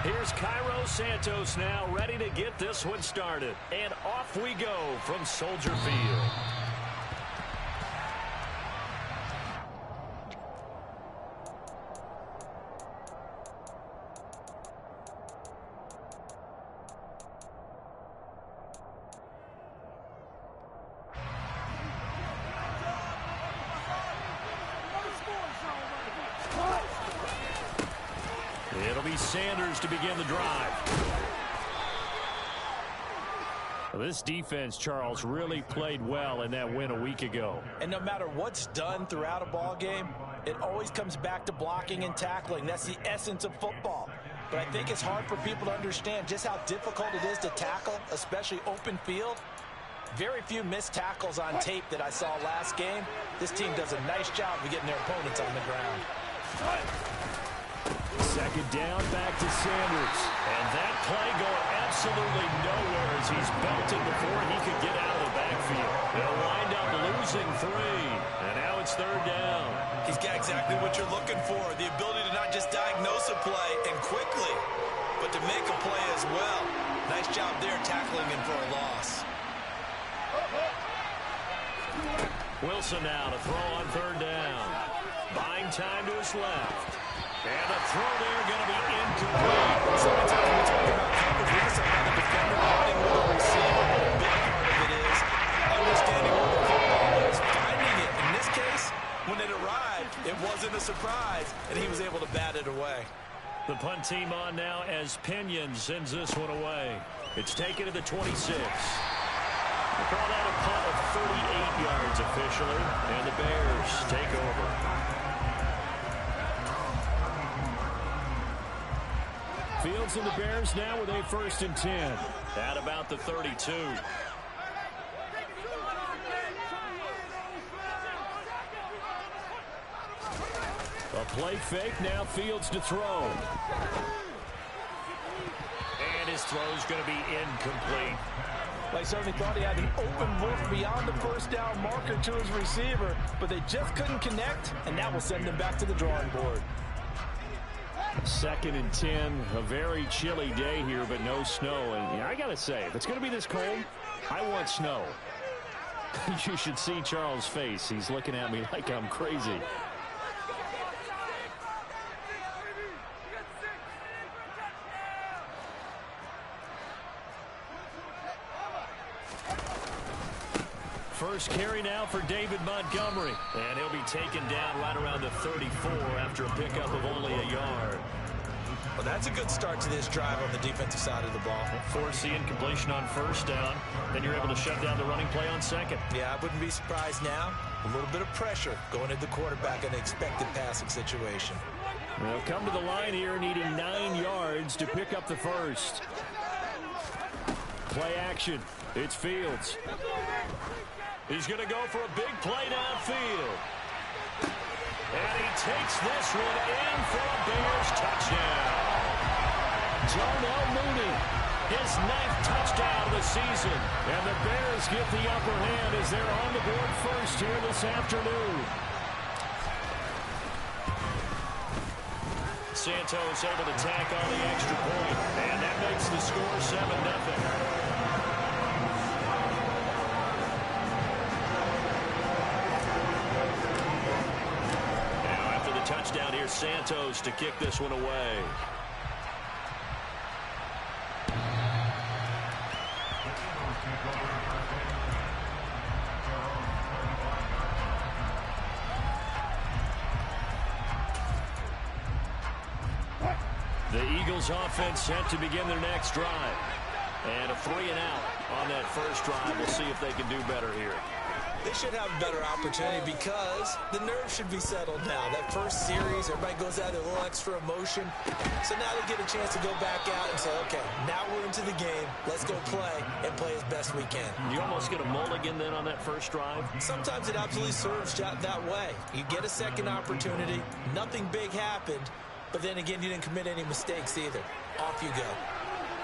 Here's Cairo Santos now ready to get this one started. And off we go from Soldier Field. It'll be Sanders to begin the drive. This defense, Charles, really played well in that win a week ago. And no matter what's done throughout a ball game, it always comes back to blocking and tackling. That's the essence of football. But I think it's hard for people to understand just how difficult it is to tackle, especially open field. Very few missed tackles on tape that I saw last game. This team does a nice job of getting their opponents on the ground. Second down, back to Sanders. And that play going absolutely nowhere as he's belted before he could get out of the backfield. They'll wind up losing 3. And now it's third down. He's got exactly what you're looking for. The ability to not just diagnose a play and quickly, but to make a play as well. Nice job there tackling him for a loss. Wilson now to throw on third down. Buying time to his left. And a throw there going to be incomplete. So many times when we talk about coverage, we just talk about the defender running with a receiver, but a big part of it is understanding where the football is, finding it. In this case, when it arrived, it wasn't a surprise, and he was able to bat it away. The punt team on now as Pinion sends this one away. It's taken to the 26. Called out a punt of 38 yards officially, and the Bears take over. Fields and the Bears now with a 1st and 10 at about the 32. A play fake, now Fields to throw. And his throw's going to be incomplete. They certainly thought he had an open look beyond the first down marker to his receiver, but they just couldn't connect, and that will send him back to the drawing board. 2nd and 10, a very chilly day here, but no snow. And yeah, I got to say, if it's going to be this cold, I want snow. You should see Charles' face. He's looking at me like I'm crazy. First carry now for David Montgomery. And he'll be taken down right around the 34 after a pickup of only a yard. Well, that's a good start to this drive on the defensive side of the ball. Force the incompletion on first down. Then you're able to shut down the running play on second. Yeah, I wouldn't be surprised now. A little bit of pressure going at the quarterback in an expected passing situation. They'll come to the line here needing 9 yards to pick up the first. Play action. It's Fields. He's going to go for a big play downfield. And he takes this one in for a Bears touchdown. Darnell Mooney, his 9th touchdown of the season. And the Bears get the upper hand as they're on the board first here this afternoon. Santos able to tack on the extra point. And that makes the score 7-0. Touchdown here, Santos to kick this one away. The Eagles offense set to begin their next drive. And a 3-and-out on that first drive. We'll see if they can do better here. They should have a better opportunity because the nerves should be settled now. That first series, everybody goes out a little extra emotion. So now they get a chance to go back out and say, okay, now we're into the game. Let's go play and play as best we can. You almost get a mulligan then on that first drive? Sometimes it absolutely serves that way. You get a second opportunity. Nothing big happened. But then again, you didn't commit any mistakes either. Off you go.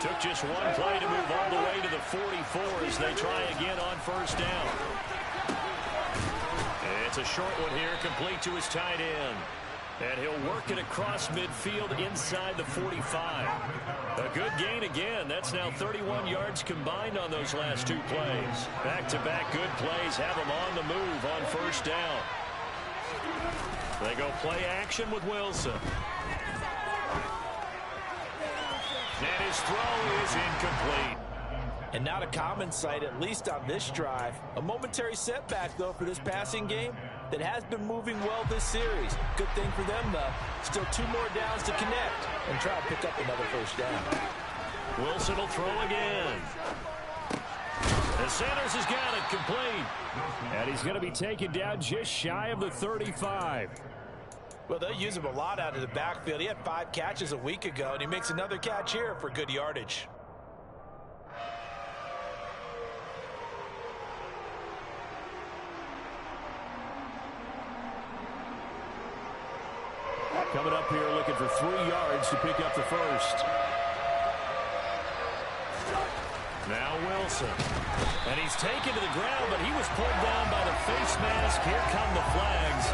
Took just one play to move all the way to the 44 as they try again on first down. It's a short one here, complete to his tight end. And he'll work it across midfield inside the 45. A good gain again. That's now 31 yards combined on those last two plays. Back-to-back good plays have them on the move on first down. They go play action with Wilson. And his throw is incomplete. And not a common sight, at least on this drive. A momentary setback, though, for this passing game that has been moving well this series. Good thing for them, though. Still 2 more downs to connect and try to pick up another first down. Wilson will throw again. And Sanders has got it complete. And he's going to be taken down just shy of the 35. Well, they'll use him a lot out of the backfield. He had 5 catches a week ago, and he makes another catch here for good yardage. Coming up here looking for 3 yards to pick up the first. Now Wilson. And he's taken to the ground, but he was pulled down by the face mask. Here come the flags.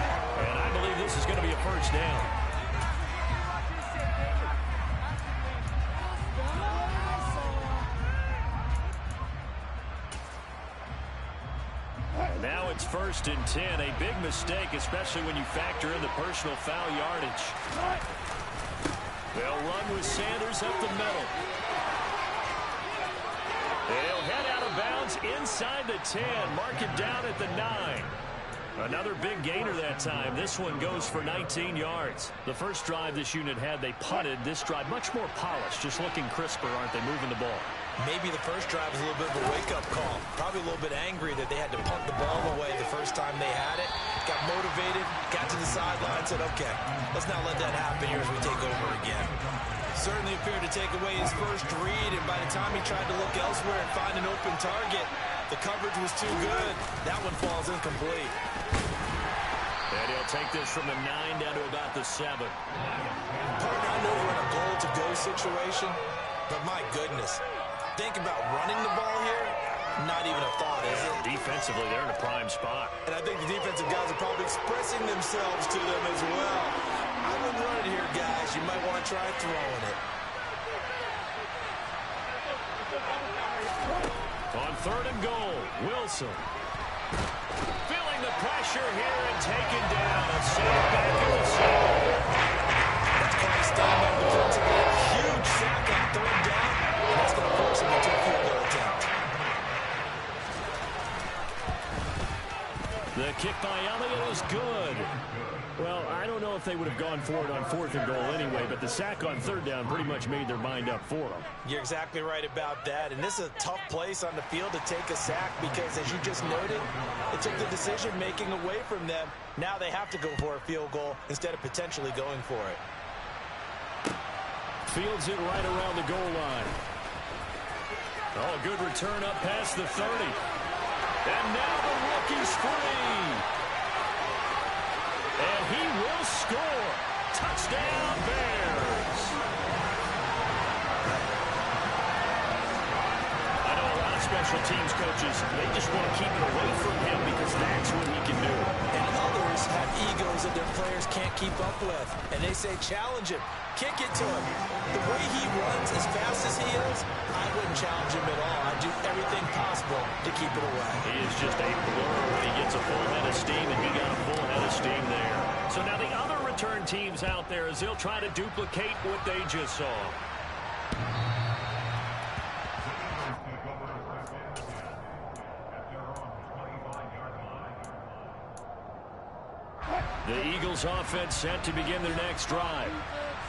And I believe this is going to be a first down. Now it's 1st and 10. A big mistake, especially when you factor in the personal foul yardage. They'll run with Sanders up the middle. They'll head out of bounds inside the 10. Mark it down at the 9. Another big gainer that time. This one goes for 19 yards. The first drive this unit had, they punted. This drive much more polished, just looking crisper, aren't they, moving the ball? Maybe the first drive was a little bit of a wake-up call. Probably a little bit angry that they had to punt the ball away the first time they had it. Got motivated, got to the sideline, said, okay, let's not let that happen here as we take over again. Certainly appeared to take away his first read, and by the time he tried to look elsewhere and find an open target, the coverage was too good. That one falls incomplete. And he'll take this from the 9 down to about the 7. Partner, I know we're in a goal-to-go situation, but my goodness. Think about running the ball here. Not even a thought, is it? Defensively, they're in a prime spot. And I think the defensive guys are probably expressing themselves to them as well. I wouldn't run it here, guys. You might want to try throwing it. On 3rd and goal, Wilson. Feeling the pressure here and taken down. A save back in the zone. That's going to stand by defensively. Huge sack on 3rd down. And that's going to force him into a field goal attempt. The kick by Elliott is good. Well, I don't know if they would have gone for it on 4th and goal anyway, but the sack on 3rd down pretty much made their mind up for them. You're exactly right about that. And this is a tough place on the field to take a sack because, as you just noted, it took the decision-making away from them. Now they have to go for a field goal instead of potentially going for it. Fields it right around the goal line. Oh, a good return up past the 30. And now the rookie's free. And he will score. Touchdown, Bears. I know a lot of special teams coaches, they just want to keep it away from him because that's what he can do. And others have egos that their players can't keep up with. And they say, challenge him. Kick it to him. The way he runs as fast as he is, I wouldn't challenge him at all. I'd do everything possible to keep it away. He is just a blur when he gets a full head of steam, and he got a full head of steam there. So now the other return teams out there as they'll try to duplicate what they just saw. The Eagles offense set to begin their next drive.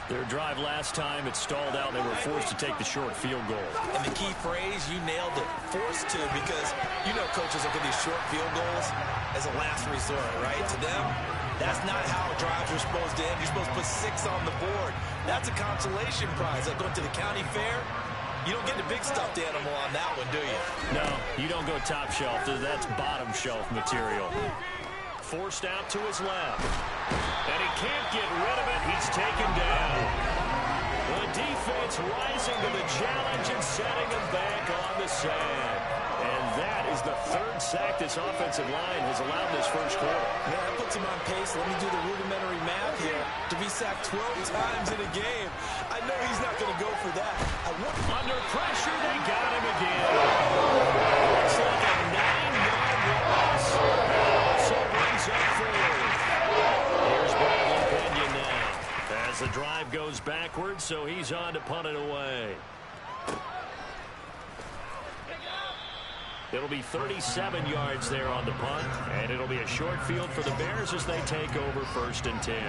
Their drive last time, it stalled out. They were forced to take the short field goal. And the key phrase, you nailed it, forced to, because you know coaches look at these short field goals as a last resort, right? To them, that's not how drives are supposed to end. You're supposed to put 6 on the board. That's a consolation prize. Like going to the county fair, you don't get the big stuffed animal on that one, do you? No, you don't go top shelf. That's bottom shelf material. Forced out to his left. And he can't get rid of it. He's taken down. The defense defense rising to the challenge and setting them back on the sand. And that is the third sack this offensive line has allowed this first quarter. Yeah, that puts him on pace. Let me do the rudimentary math here. To be sacked 12 times in a game, I know he's not going to go for that. Under pressure, they got him again. Looks like a 9-yard loss. Also brings up fourth. Here's Bradley Pinion now. As the drive goes backwards, so he's on to punt it away. It'll be 37 yards there on the punt, and it'll be a short field for the Bears as they take over 1st and 10.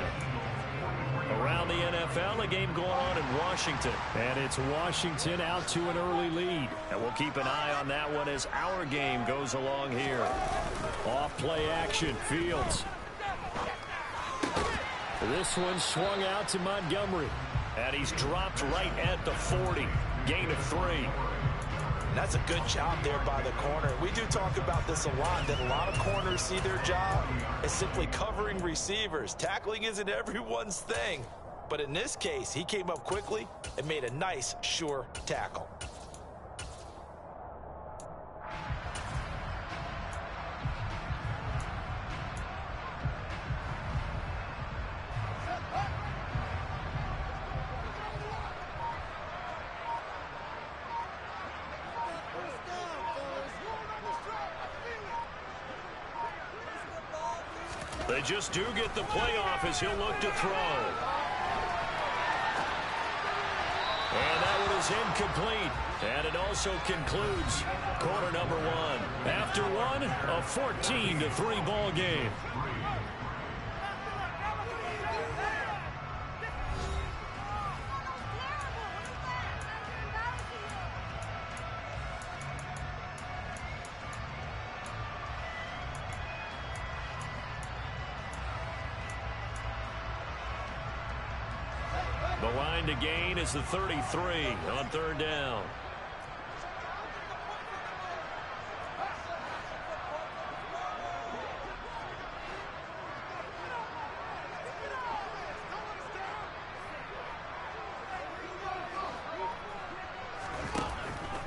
Around the NFL, a game going on in Washington. And it's Washington out to an early lead. And we'll keep an eye on that one as our game goes along here. Off-play action, Fields. This one swung out to Montgomery. And he's dropped right at the 40. Gain of 3. That's a good job there by the corner. We do talk about this a lot, that a lot of corners see their job as simply covering receivers. Tackling isn't everyone's thing. But in this case, he came up quickly and made a nice, sure tackle. They just do get the playoff as he'll look to throw. And that one is incomplete. And it also concludes quarter number 1. After one, a 14-3 ball game. The line to gain is the 33 on 3rd down.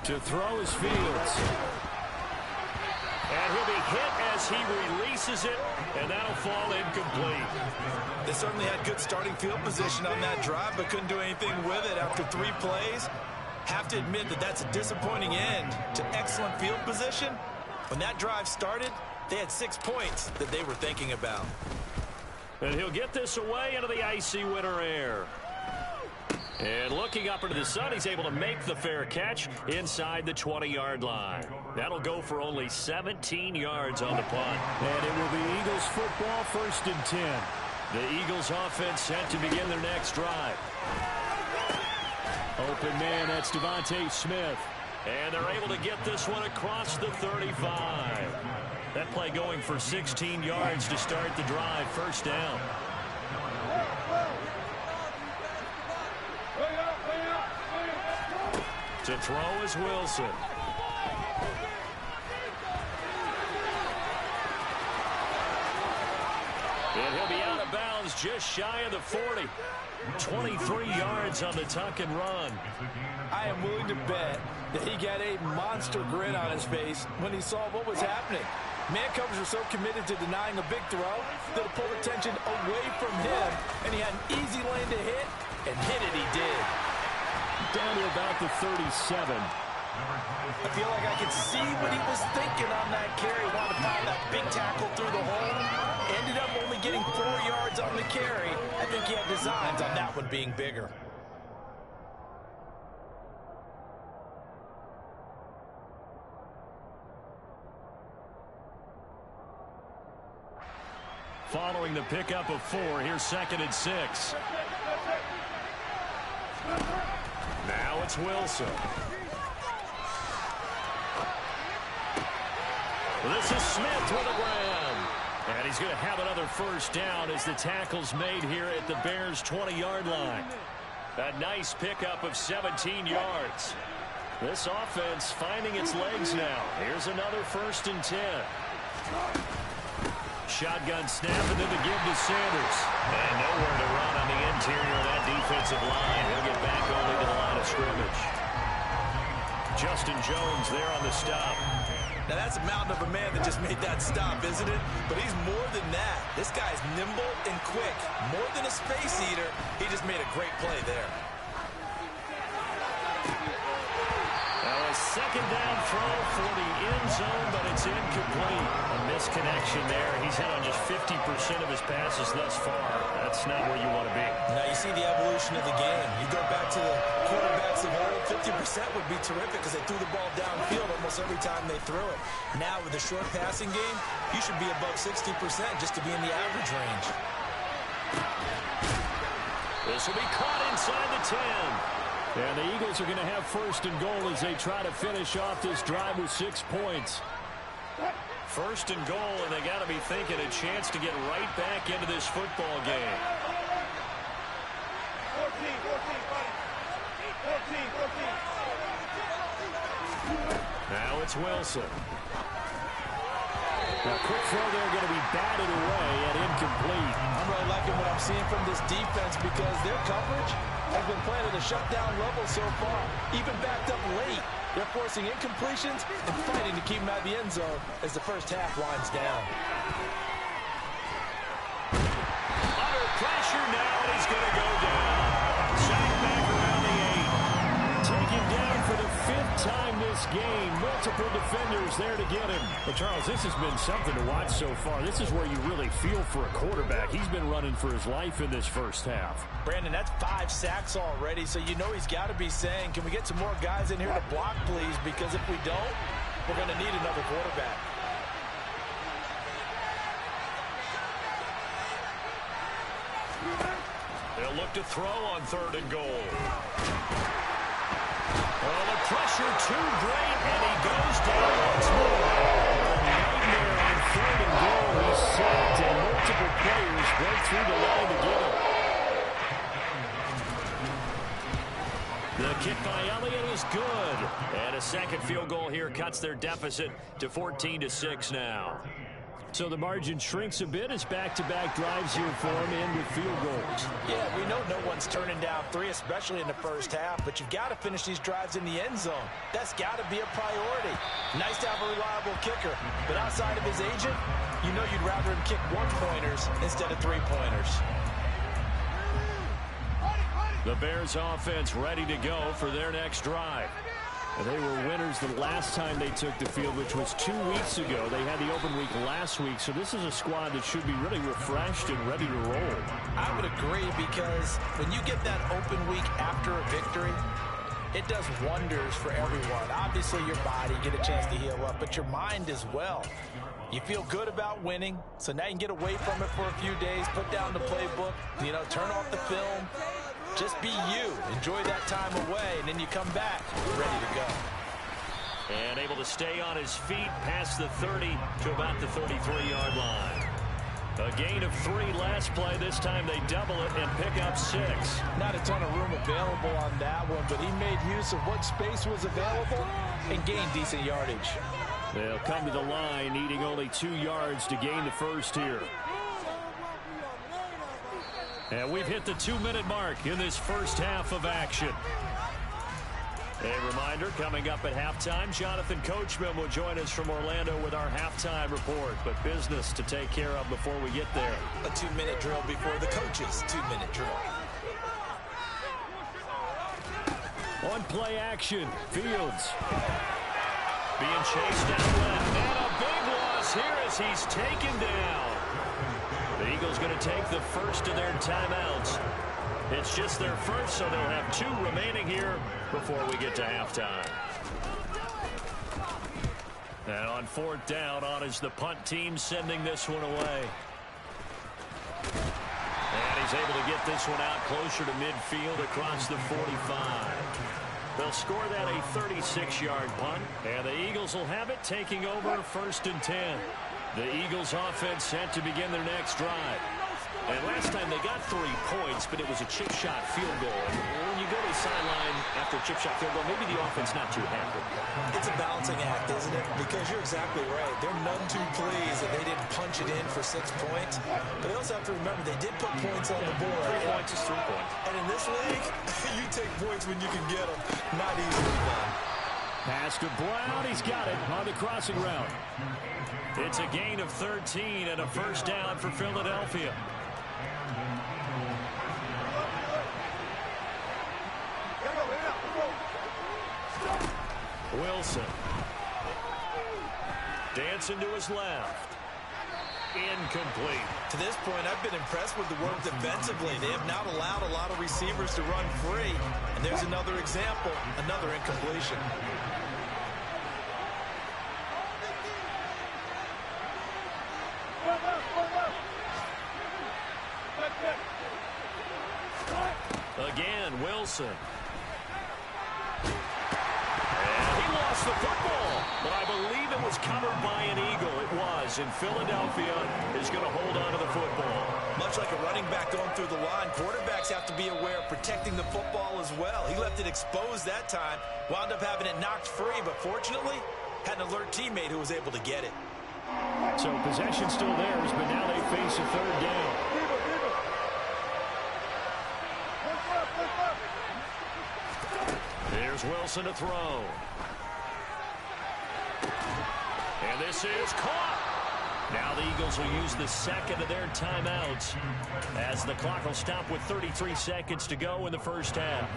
To throw is Fields. And he'll be hit as he releases it, and that'll fall incomplete. They certainly had good starting field position on that drive, but couldn't do anything with it after 3 plays. Have to admit that that's a disappointing end to excellent field position. When that drive started, they had 6 points that they were thinking about. And he'll get this away into the icy winter air. And looking up into the sun, he's able to make the fair catch inside the 20-yard line. That'll go for only 17 yards on the punt. And it will be Eagles football, 1st and 10. The Eagles offense set to begin their next drive. Open man, that's Devontae Smith. And they're able to get this one across the 35. That play going for 16 yards to start the drive, 1st down. To throw is Wilson. And he'll be out of bounds just shy of the 40. 23 yards on the tuck and run. I am willing to bet that he got a monster grin on his face when he saw what was happening. Man covers are so committed to denying a big throw that it pulled attention away from him, and he had an easy lane to hit, and hit it he did. Down to about the 37. I feel like I could see what he was thinking on that carry. Wanted to find that big tackle through the hole. Ended up only getting 4 yards on the carry. I think he had designs on that one being bigger. Following the pickup of 4, here's 2nd and 6. Now it's Wilson. This is Smith with a grab. And he's going to have another 1st down as the tackle's made here at the Bears' 20-yard line. A nice pickup of 17 yards. This offense finding its legs now. Here's another 1st and 10. Shotgun snap and then the give to Sanders. And nowhere to run on the interior of that defensive line. He'll get back only to the line Justin Jones there on the stop. Now, that's a mountain of a man that just made that stop, isn't it? But he's more than that. This guy's nimble and quick. More than a space eater, he just made a great play there. Now a second down throw for the end zone, but it's incomplete. A misconnection there. He's hit on just 50% of his passes thus far. That's not where you want to be. Now you see the evolution of the game. You go back to the quarterbacks of old, 50% would be terrific because they threw the ball downfield almost every time they threw it. Now with the short passing game, you should be above 60% just to be in the average range. This will be caught inside the 10. And the Eagles are going to have first and goal as they try to finish off this drive with 6 points. First and goal, and they got to be thinking a chance to get right back into this football game. 14. Now it's Wilson. Now, quick throw there going to be batted away and incomplete. I'm really liking what I'm seeing from this defense because their coverage has been playing at a shutdown level so far. Even backed up late, they're forcing incompletions and fighting to keep them out of the end zone as the first half winds down. Under pressure now, and he's going to go down. Sacked back around the 8. Taken down for the 5th time this game. Multiple defenders there to get him. Well, Charles, this has been something to watch so far. This is where you really feel for a quarterback. He's been running for his life in this first half. Brandon, that's 5 sacks already, so you know he's got to be saying, can we get some more guys in here to block, please? Because if we don't, we're going to need another quarterback. They'll look to throw on 3rd and goal. Oh, the pressure too great, and he goes down once more. Nightmare on 3rd and goal. He's sacked, and multiple players break through the line to get him. The kick by Elliott is good. And a second field goal here cuts their deficit to 14-6 now. So the margin shrinks a bit as back-to-back drives here for him and with field goals. Yeah, we know no one's turning down 3, especially in the first half, but you've got to finish these drives in the end zone. That's got to be a priority. Nice to have a reliable kicker, but outside of his agent, you know you'd rather him kick 1-pointers instead of 3-pointers. The Bears offense ready to go for their next drive. They were winners the last time they took the field, which was 2 weeks ago. They had the open week last week, so this is a squad that should be really refreshed and ready to roll. I would agree because when you get that open week after a victory, it does wonders for everyone. Obviously, your body, get a chance to heal up, but your mind as well. You feel good about winning, so now you can get away from it for a few days, put down the playbook, turn off the film. Just be you. Enjoy that time away, and then you come back ready to go. And able to stay on his feet past the 30 to about the 33-yard line. A gain of 3 last play. This time they double it and pick up 6. Not a ton of room available on that one, but he made use of what space was available and gained decent yardage. They'll come to the line, needing only 2 yards to gain the first here. And we've hit the 2-minute mark in this first half of action. A reminder, coming up at halftime, Jonathan Coachman will join us from Orlando with our halftime report. But business to take care of before we get there. A 2-minute drill before the coach's 2-minute drill. On play action, Fields. Being chased down left. And a big loss here as he's taken down. The Eagles going to take the first of their timeouts. It's just their first, so they'll have 2 remaining here before we get to halftime. And on 4th down, on is the punt team sending this one away. And he's able to get this one out closer to midfield across the 45. They'll score that a 36-yard punt, and the Eagles will have it taking over 1st and 10. The Eagles offense set to begin their next drive. And last time they got 3 points, but it was a chip shot field goal. And when you go to the sideline after a chip shot field goal, maybe the offense not too happy. It's a balancing act, isn't it? Because you're exactly right. They're none too pleased that they didn't punch it in for 6 points. But they also have to remember they did put points on the board. 3 points is 3 points. And in this league, you take points when you can get them. Not easily done. Pass to Brown. He's got it on the crossing route. It's a gain of 13 and a first down for Philadelphia. Wilson. Dancing to his left. Incomplete. To this point, I've been impressed with the work defensively. They have not allowed a lot of receivers to run free. And there's another example, another incompletion. Again, Wilson. And he lost the football, but I believe it was covered by an Eagle. It was, and Philadelphia is going to hold on to the football. Much like a running back going through the line, quarterbacks have to be aware of protecting the football as well. He left it exposed that time, wound up having it knocked free, but fortunately, had an alert teammate who was able to get it. So possession still theirs, but now they face a third down. Here's Wilson to throw. And this is caught. Now the Eagles will use the second of their timeouts as the clock will stop with 33 seconds to go in the first half.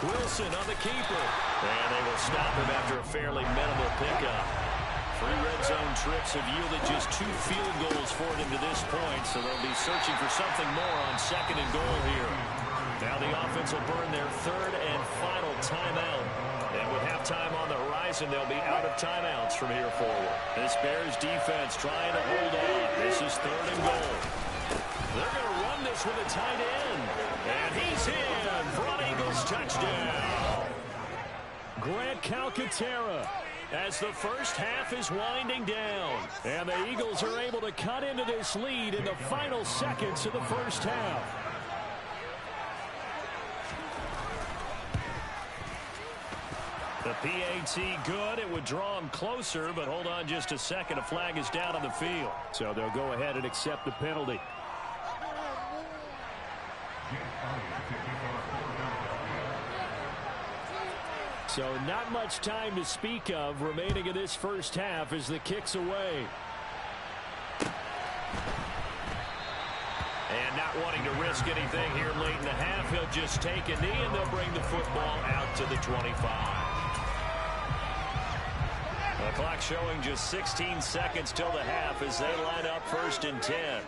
Wilson on the keeper. And they will stop him after a fairly minimal pickup. 3 red zone trips have yielded just 2 field goals for them to this point, so they'll be searching for something more on second and goal here. Now the offense will burn their third and final timeout. And with halftime on the horizon, they'll be out of timeouts from here forward. This Bears defense trying to hold on. This is third and goal. They're going to run this with a tight end. And he's in for an Eagles touchdown. Grant Calcaterra as the first half is winding down. And the Eagles are able to cut into this lead in the final seconds of the first half. The PAT good. It would draw him closer, but hold on just a second. A flag is down on the field. So they'll go ahead and accept the penalty. So not much time to speak of remaining in this first half as the kick's away. And not wanting to risk anything here late in the half, he'll just take a knee and they'll bring the football out to the 25. The clock showing just 16 seconds till the half as they line up first and 10.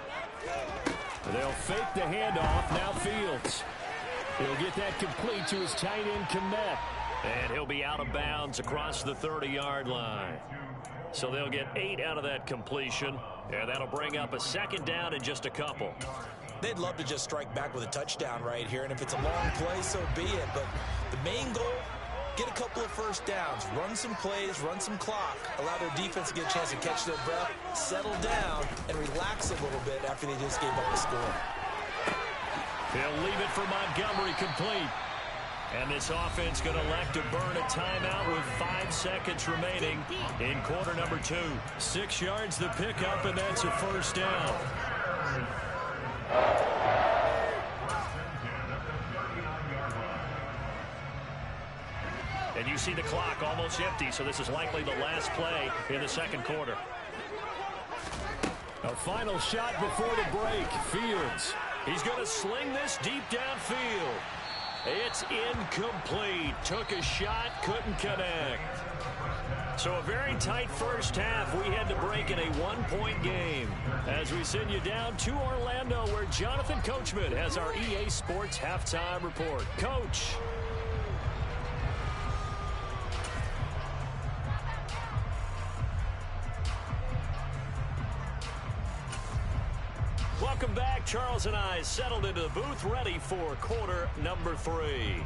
They'll fake the handoff. Now Fields. He'll get that complete to his tight end, Kmet. And he'll be out of bounds across the 30-yard line. So they'll get 8 out of that completion. And that'll bring up a second down in just a couple. They'd love to just strike back with a touchdown right here. And if it's a long play, so be it. But the main goal, get a couple of first downs. Run some plays, run some clock. Allow their defense to get a chance to catch their breath, settle down, and relax a little bit after they just gave up a score. He'll leave it for Montgomery complete. And this offense going to elect to burn a timeout with 5 seconds remaining in quarter number 2. 6 yards the pickup, and that's a first down. And you see the clock almost empty, so this is likely the last play in the second quarter. A final shot before the break. Fields. He's going to sling this deep downfield. It's incomplete. Took a shot, couldn't connect. So a very tight first half. We had to break in a 1-point game. As we send you down to Orlando, where Jonathan Coachman has our EA Sports halftime report. Coach. Welcome back. Charles and I settled into the booth, ready for quarter number 3.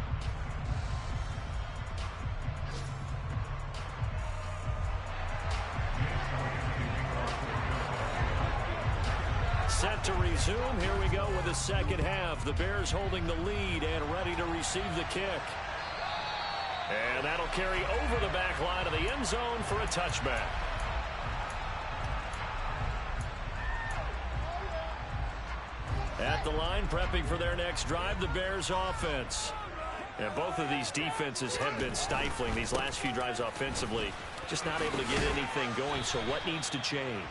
Set to resume. Here we go with the second half. The Bears holding the lead and ready to receive the kick. And that'll carry over the back line of the end zone for a touchback. At the line, prepping for their next drive, the Bears offense. And both of these defenses have been stifling these last few drives offensively. Just not able to get anything going, so what needs to change?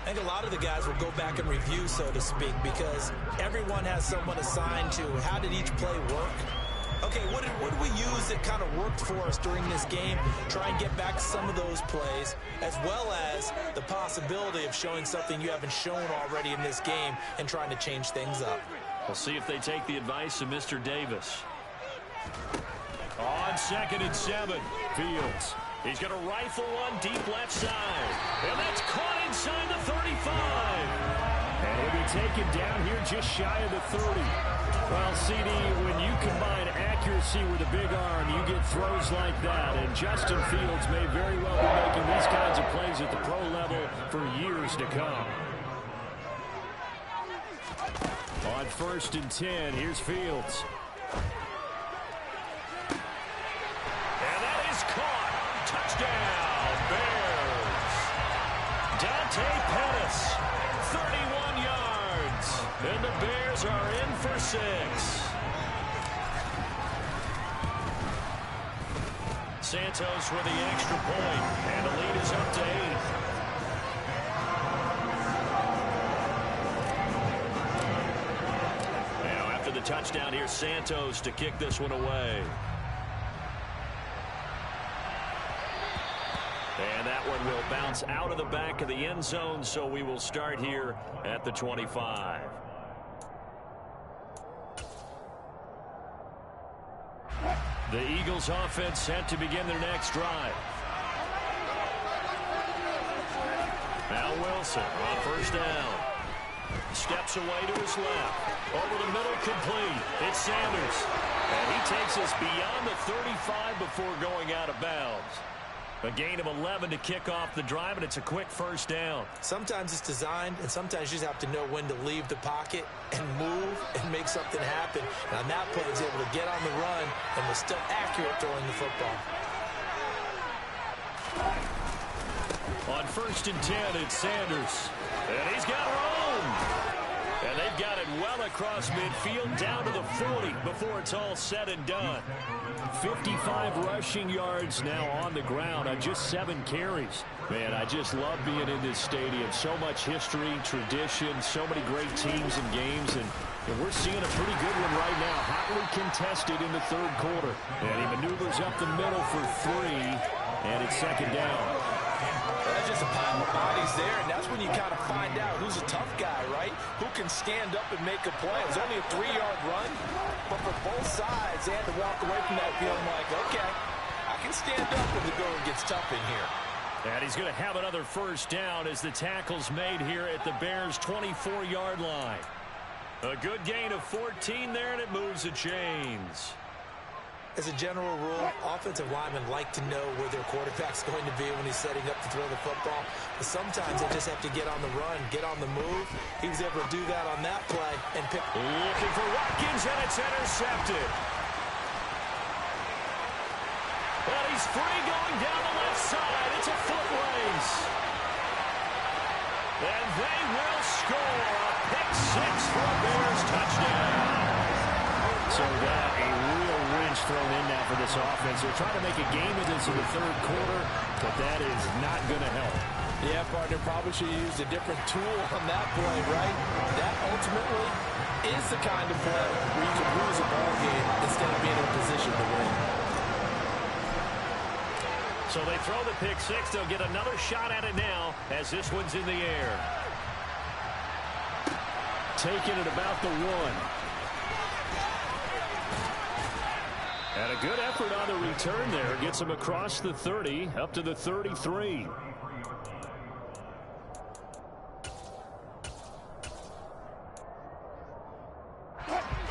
I think a lot of the guys will go back and review, so to speak, because everyone has someone assigned to how did each play work. Okay, what did we use that kind of worked for us during this game? Try and get back some of those plays, as well as the possibility of showing something you haven't shown already in this game and trying to change things up. We'll see if they take the advice of Mr. Davis. On 2nd and 7, Fields. He's going to rifle one deep left side. And that's caught inside the 35. And he'll be taken down here just shy of the 30. Well, CD, when you combine accuracy with a big arm, you get throws like that. And Justin Fields may very well be making these kinds of plays at the pro level for years to come. On 1st and 10, here's Fields. And that is caught. Touchdown, Bears. Dante Pettis, 31 yards. And the Bears are in for 6. Santos with the extra point, and the lead is up to 8. Now after the touchdown, here's Santos to kick this one away. And that one will bounce out of the back of the end zone, so we will start here at the 25. The Eagles offense set to begin their next drive. Now Wilson on 1st down. Steps away to his left. Over the middle, complete. It's Sanders. And he takes us beyond the 35 before going out of bounds. A gain of 11 to kick off the drive, and it's a quick 1st down. Sometimes it's designed, and sometimes you just have to know when to leave the pocket and move and make something happen. And on that play, he's able to get on the run and was still accurate throwing the football. On 1st and 10, it's Sanders. And he's got room. And they've got it well across midfield down to the 40 before it's all said and done. 55 rushing yards now on the ground on just 7 carries. Man, I just love being in this stadium. So much history, tradition, so many great teams and games. And we're seeing a pretty good one right now. Hotly contested in the 3rd quarter. And he maneuvers up the middle for 3. And it's 2nd down. That's just a pile of bodies there, and that's when you kind of find out who's a tough guy, right? Who can stand up and make a play. It was only a 3-yard run, but for both sides, they had to walk away from that feeling like, okay, I can stand up when the going gets tough in here. And he's going to have another 1st down as the tackle's made here at the Bears' 24-yard line. A good gain of 14 there, and it moves the chains. As a general rule, offensive linemen like to know where their quarterback's going to be when he's setting up to throw the football. But sometimes they just have to get on the run, get on the move. He was able to do that on that play and pick. Looking for Watkins, and it's intercepted. But he's free going down the left side. It's a foot race. And they will score a pick 6 for a Bears touchdown. So that a real wrench thrown in now for this offense. They're trying to make a game of this in the 3rd quarter, but that is not going to help. Yeah, partner, probably should have used a different tool on that play, right? That ultimately is the kind of play where you can lose a ball game instead of being in a position to win. So they throw the pick 6. They'll get another shot at it now as this one's in the air. Taking it about the 1. And a good effort on the return there. Gets him across the 30, up to the 33.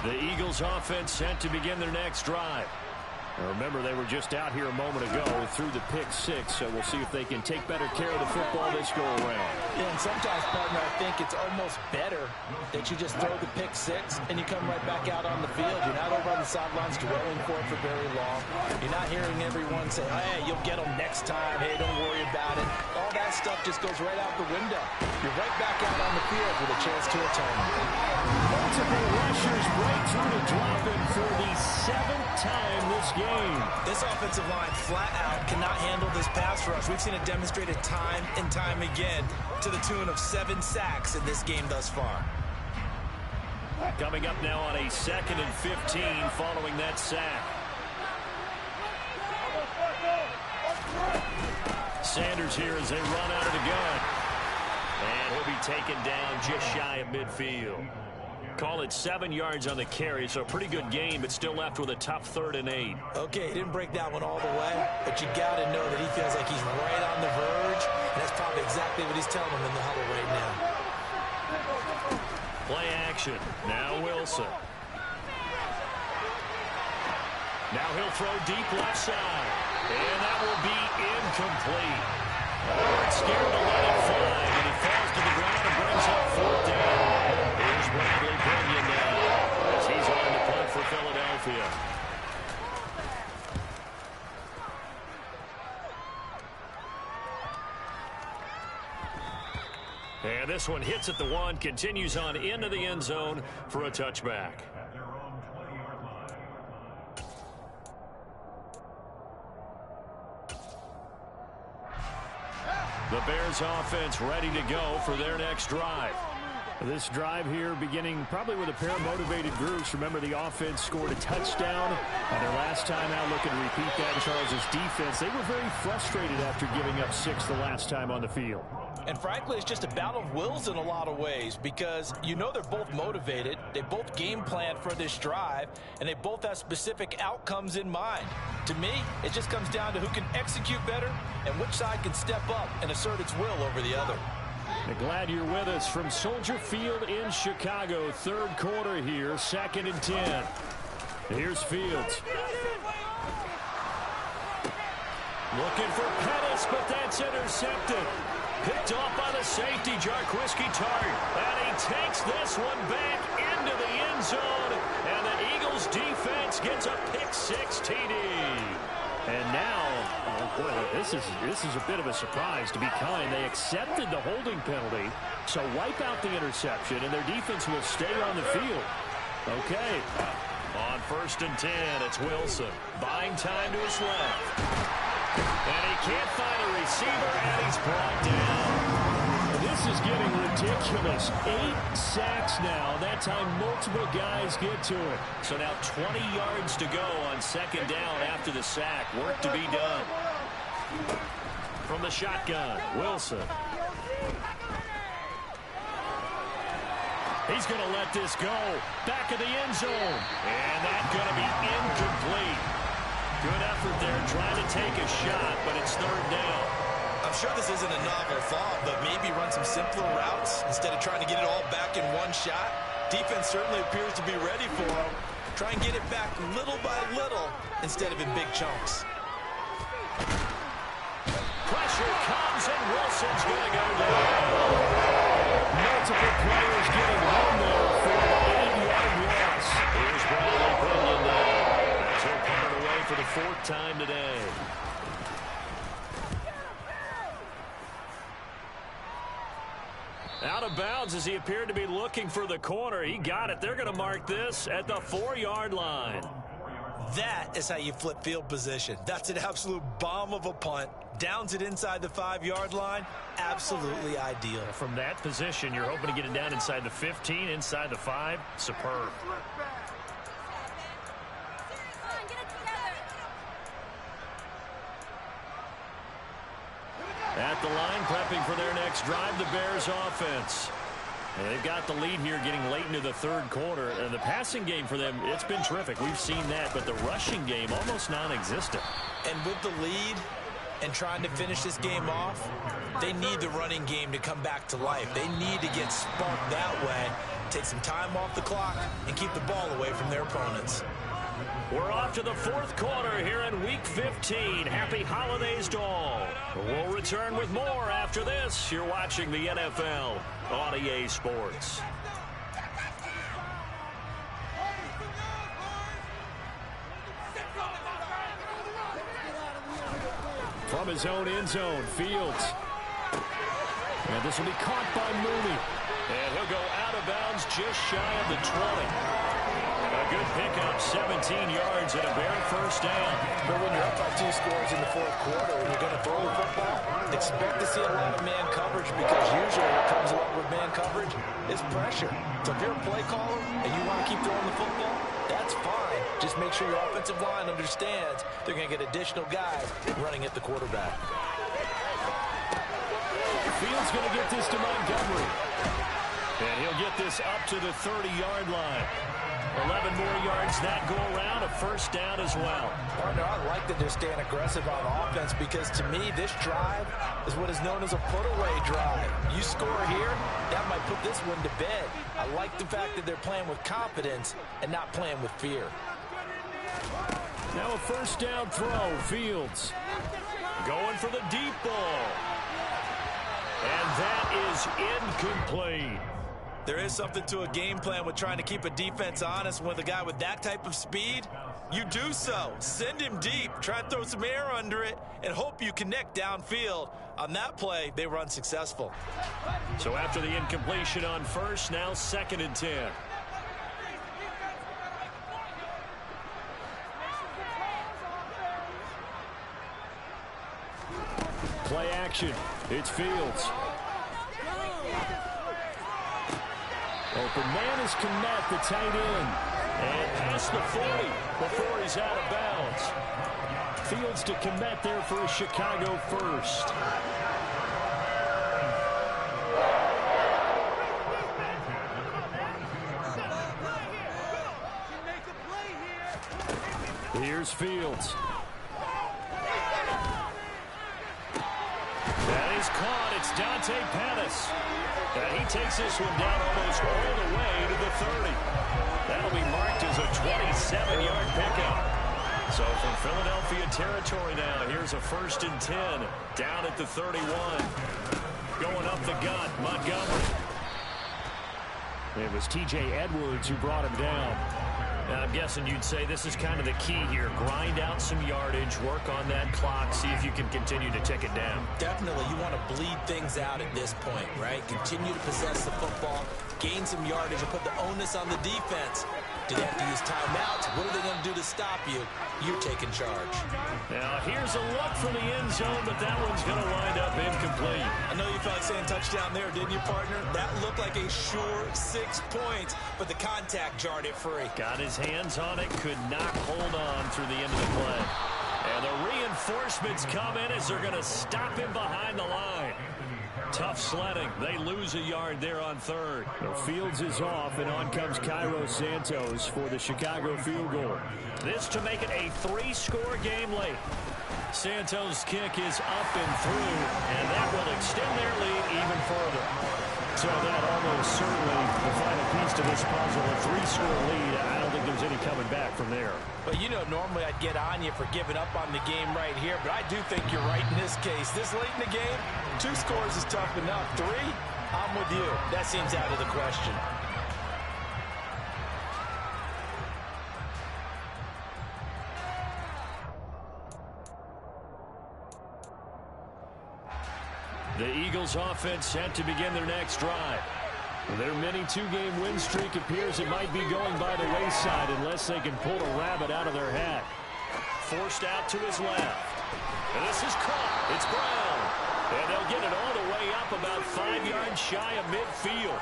The Eagles offense set to begin their next drive. Now remember, they were just out here a moment ago through the pick 6, so we'll see if they can take better care of the football this go around. Yeah, and sometimes, partner, I think it's almost better that you just throw the pick 6 and you come right back out on the field. You're not over on the sidelines dwelling for it for very long. You're not hearing everyone say, hey, you'll get them next time. Hey, don't worry about it. All all that stuff just goes right out the window. You're right back out on the field with a chance to atone. Multiple rushers break through to drop him for the 7th time this game. This offensive line flat out cannot handle this pass rush. We've seen it demonstrated time and time again to the tune of 7 sacks in this game thus far. Coming up now on a 2nd and 15 following that sack. Sanders here as they run out of the gun. And he'll be taken down just shy of midfield. Call it 7 yards on the carry, so a pretty good game, but still left with a tough 3rd and 8. Okay, he didn't break that one all the way, but you got to know that he feels like he's right on the verge, and that's probably exactly what he's telling him in the huddle right now. Play action. Now Wilson. Now he'll throw deep left side. And that will be incomplete. It's scared to let it fly, and he falls to the ground and brings up 4th down. Here's Bradley Pinion now as he's on the punt for Philadelphia. And this one hits at the 1, continues on into the end zone for a touchback. The Bears offense ready to go for their next drive. This drive here beginning probably with a pair of motivated groups. Remember, the offense scored a touchdown their last time out. Looking to repeat that in Charles's defense. They were very frustrated after giving up 6 the last time on the field. And frankly, it's just a battle of wills in a lot of ways because you know they're both motivated. They both game planned for this drive, and they both have specific outcomes in mind. To me, it just comes down to who can execute better and which side can step up and assert its will over the other. Glad you're with us from Soldier Field in Chicago. 3rd quarter here, 2nd and 10. Here's Fields. Looking for Pettis, but that's intercepted. Picked off by the safety, Jarquiski Tartt. And he takes this one back into the end zone. And the Eagles defense gets a pick-6 TD. And now, oh boy, this is a bit of a surprise, to be kind. They accepted the holding penalty, so wipe out the interception, and their defense will stay on the field. Okay. On 1st and 10, it's Wilson. Buying time to his left. And he can't find a receiver, and he's brought down. This is getting ridiculous. 8 sacks now. That time, multiple guys get to it. So now 20 yards to go on 2nd down after the sack. Work to be done. From the shotgun, Wilson. He's going to let this go. Back of the end zone. And that's going to be incomplete. Good effort there trying to take a shot, but it's 3rd down. I'm sure this isn't a novel thought, but maybe run some simpler routes instead of trying to get it all back in one shot. Defense certainly appears to be ready for him. Try and get it back little by little instead of in big chunks. Pressure comes, and Wilson's going to go down. Multiple players getting home there for an 8-yard loss. Here's Bradley Pinion now. As he'll punt it away for the 4th time today. Out of bounds as he appeared to be looking for the corner. He got it. They're going to mark this at the 4-yard line. That is how you flip field position. That's an absolute bomb of a punt. Downs it inside the 5-yard line. Absolutely ideal. From that position, you're hoping to get it down inside the 15, inside the 5. Superb. At the line, prepping for their next drive, the Bears offense. And they've got the lead here getting late into the 3rd quarter. And the passing game for them, it's been terrific. We've seen that, but the rushing game almost non-existent. And with the lead and trying to finish this game off, they need the running game to come back to life. They need to get sparked that way, take some time off the clock, and keep the ball away from their opponents. We're off to the 4th quarter here in Week 15. Happy holidays to all. We'll return with more after this. You're watching the NFL on EA Sports. From his own end zone, Fields And this will be caught by Mooney. And he'll go out of bounds just shy of the 20. A good pickup, 17 yards and a bare first down. But when you're up by 2 scores in the fourth quarter and you're going to throw the football, expect to see a lot of man coverage, because usually what comes along with man coverage is pressure. So if you're a play caller and you want to keep throwing the football, that's fine. Just make sure your offensive line understands they're going to get additional guys running at the quarterback. Fields going to get this to Montgomery. And he'll get this up to the 30-yard line. 11 more yards that go around, a first down as well. Partner, I like that they're staying aggressive on offense, because to me, this drive is what is known as a put-away drive. You score here, that might put this one to bed. I like the fact that they're playing with confidence and not playing with fear. Now a first down throw, Fields. Going for the deep ball. And that is incomplete. There is something to a game plan with trying to keep a defense honest. With a guy with that type of speed, you do so. Send him deep, try and throw some air under it, and hope you connect downfield. On that play, they run successful. So after the incompletion on first, now 2nd and 10. Play action. It's Fields. Open man is Kmet, the tight end. And past the 40 before he's out of bounds. Fields to Kmet there for a Chicago first. Here's Fields. And he's caught. It's Dante Pettis. And he takes this one down almost all the way to the 30. That'll be marked as a 27-yard pickup. So from Philadelphia territory now, here's a 1st and 10 down at the 31. Going up the gut, Montgomery. It was T.J. Edwards who brought him down. Now, I'm guessing you'd say this is kind of the key here. Grind out some yardage, work on that clock, see if you can continue to tick it down. Definitely, you want to bleed things out at this point, right? Continue to possess the football, gain some yardage, and put the onus on the defense. Do they have to use timeouts? What are they going to do to stop you? You're taking charge. Now, here's a look for the end zone, but that one's going to wind up incomplete. I know you felt like saying touchdown there, didn't you, partner? That looked like a sure 6 points, but the contact jarred it free. Got his hands on it, could not hold on through the end of the play. And the reinforcements come in as they're going to stop him behind the line. Tough sledding. They lose a yard there on 3rd. The Fields is off, and on comes Cairo Santos for the Chicago field goal. This to make it a 3-score game late. Santos' kick is up and through, and that will extend their lead even further. So that almost certainly the final piece to this puzzle, a 3-score lead. I don't think there's any coming back from there. But you know, normally I'd get on you for giving up on the game right here, but I do think you're right in this case. This late in the game, 2 scores is tough enough. 3, I'm with you. That seems out of the question. The Eagles offense set to begin their next drive. Their mini 2-game win streak appears it might be going by the wayside unless they can pull a rabbit out of their hat. Forced out to his left. And this is caught. It's Brown. And they'll get it all the way up about 5 yards shy of midfield.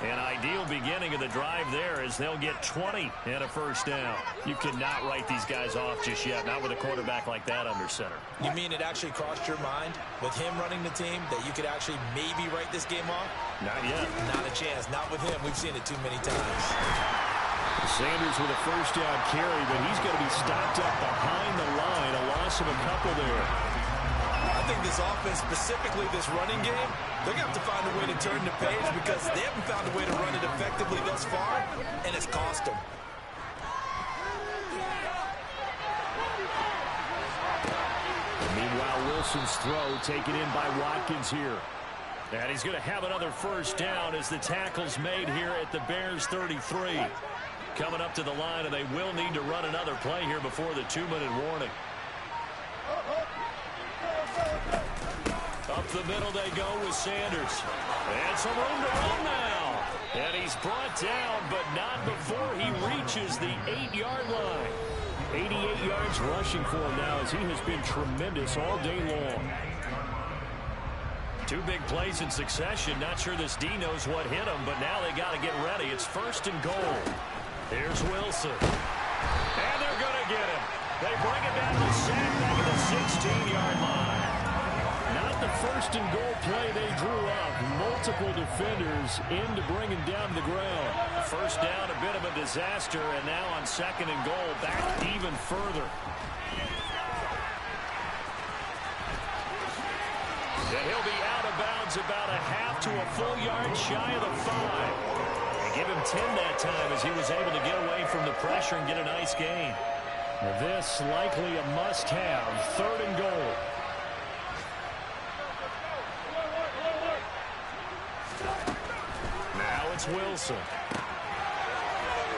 An ideal beginning of the drive there as they'll get 20 and a first down. You cannot write these guys off just yet, not with a quarterback like that under center. You mean it actually crossed your mind with him running the team that you could actually maybe write this game off? Not yet. Not a chance. Not with him. We've seen it too many times. Sanders with a first down carry, but he's going to be stopped up behind the line. A loss of a couple there. I think this offense, specifically this running game, they're going to have to find a way to turn the page because they haven't found a way to run it effectively thus far, and it's cost them. Meanwhile, Wilson's throw taken in by Watkins here. And he's going to have another first down as the tackle's made here at the Bears 33. Coming up to the line, and they will need to run another play here before the 2-minute warning. Up the middle they go with Sanders. And some room to run now. And he's brought down, but not before he reaches the 8-yard line. 88 yards rushing for him now as he has been tremendous all day long. Two big plays in succession. Not sure this D knows what hit him, but now they got to get ready. It's 1st and goal. Here's Wilson. And they're going to get him. They bring it down to sack back at the 16-yard line. Not the 1st and goal play they drew up. Multiple defenders in to bring him down to the ground. First down, a bit of a disaster, and now on 2nd and goal, back even further. And he'll be out of bounds about a half to a full yard shy of the 5. They give him 10 that time as he was able to get away from the pressure and get a nice gain. This likely a must-have. 3rd and goal. Now it's Wilson.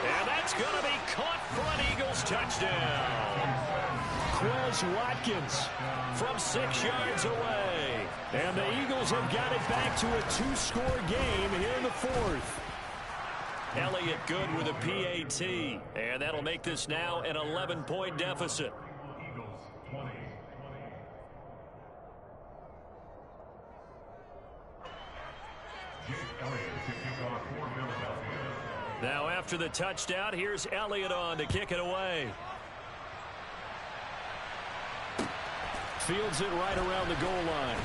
And that's going to be caught for an Eagles touchdown. Quez Watkins from 6 yards away. And the Eagles have got it back to a 2-score game here in the 4th. Elliott good with a PAT. And that'll make this now an 11-point deficit. Now after the touchdown, here's Elliott on to kick it away. Fields it right around the goal line.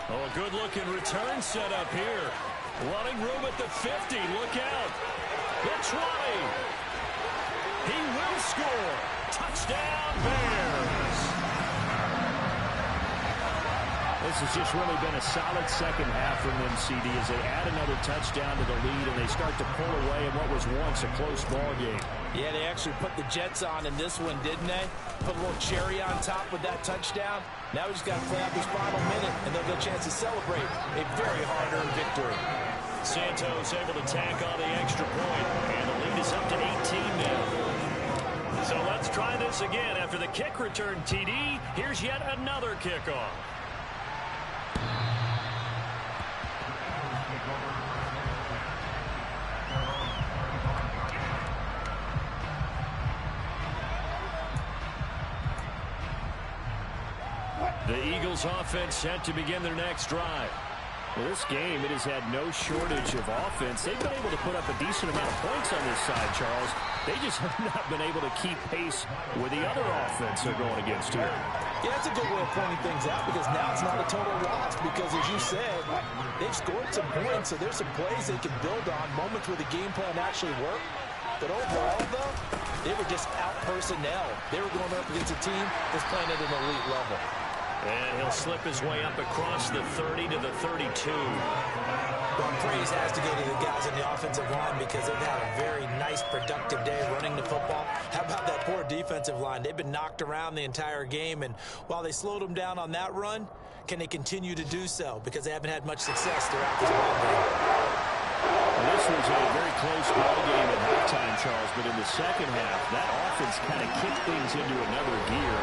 Oh, a good-looking return set up here. Running room at the 50. Look out. The 20. He will score. Touchdown, Bears. This has just really been a solid second half from them, CD, as they add another touchdown to the lead and they start to pull away in what was once a close ball game. Yeah, they actually put the Jets on in this one, didn't they? Put a little cherry on top with that touchdown. Now we just got to play out this final minute, and they'll get a chance to celebrate a very hard-earned victory. Santos able to tack on the extra point, and the lead is up to 18 now. So let's try this again. After the kick return, TD, here's yet another kickoff. The Eagles offense set to begin their next drive. Well, this game, it has had no shortage of offense. They've been able to put up a decent amount of points on this side, Charles. They just have not been able to keep pace with the other offense they're going against here. Yeah, that's a good way of pointing things out because now it's not a total loss because, as you said, they've scored some points, so there's some plays they can build on, moments where the game plan actually worked. But overall, though, they were just out personnel. They were going up against a team that's playing at an elite level. And he'll slip his way up across the 30 to the 32. Well, praise has to go to the guys on the offensive line because they've had a very nice, productive day running the football. How about that poor defensive line? They've been knocked around the entire game, and while they slowed them down on that run, can they continue to do so? Because they haven't had much success throughout this ball game. Well, this was a very close ball game at halftime, Charles, but in the second half, that offense kind of kicked things into another gear.